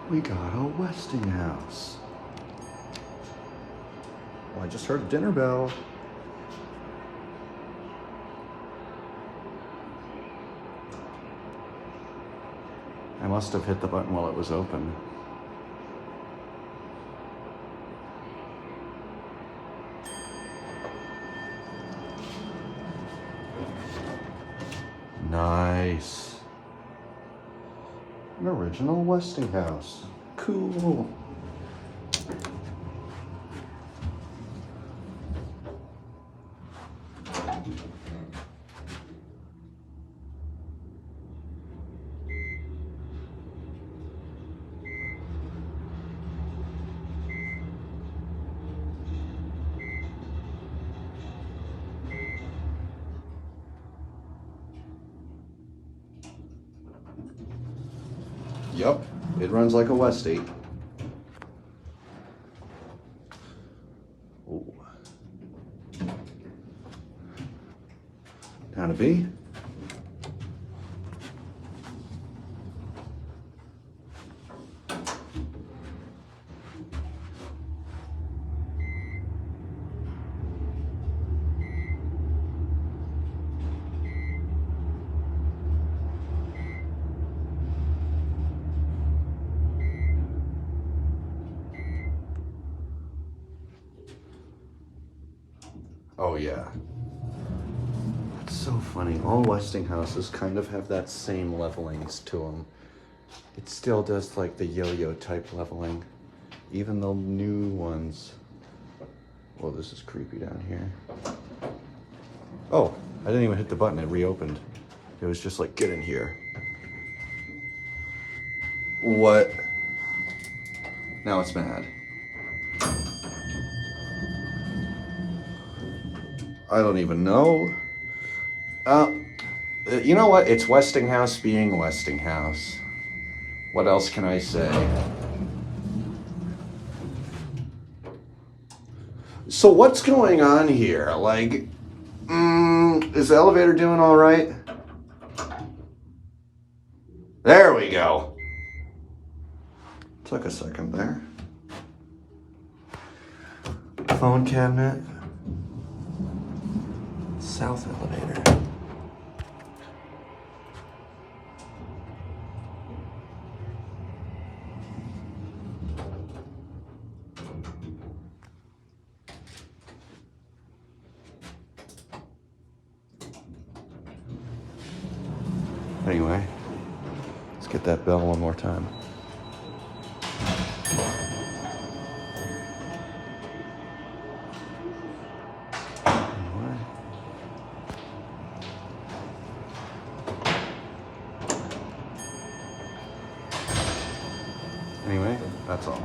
We got a Westinghouse. Well, I just heard a dinner bell. I must have hit the button while it was open. Nice. An original Westinghouse. Cool. Yup, it runs like a West 8. Ooh. Down to B. Oh yeah. That's so funny. All Westinghouses kind of have that same levelings to them. It still does like the yo-yo type leveling. Even the new ones. Whoa, this is creepy down here. Oh, I didn't even hit the button. It reopened. It was just like, get in here. What? Now it's mad. I don't even know. You know what? It's Westinghouse being Westinghouse. What else can I say? So what's going on here? Like, is the elevator doing all right? There we go. Took a second there. Phone cabinet. South elevator. Anyway, let's get that bell one more time. Anyway, that's all.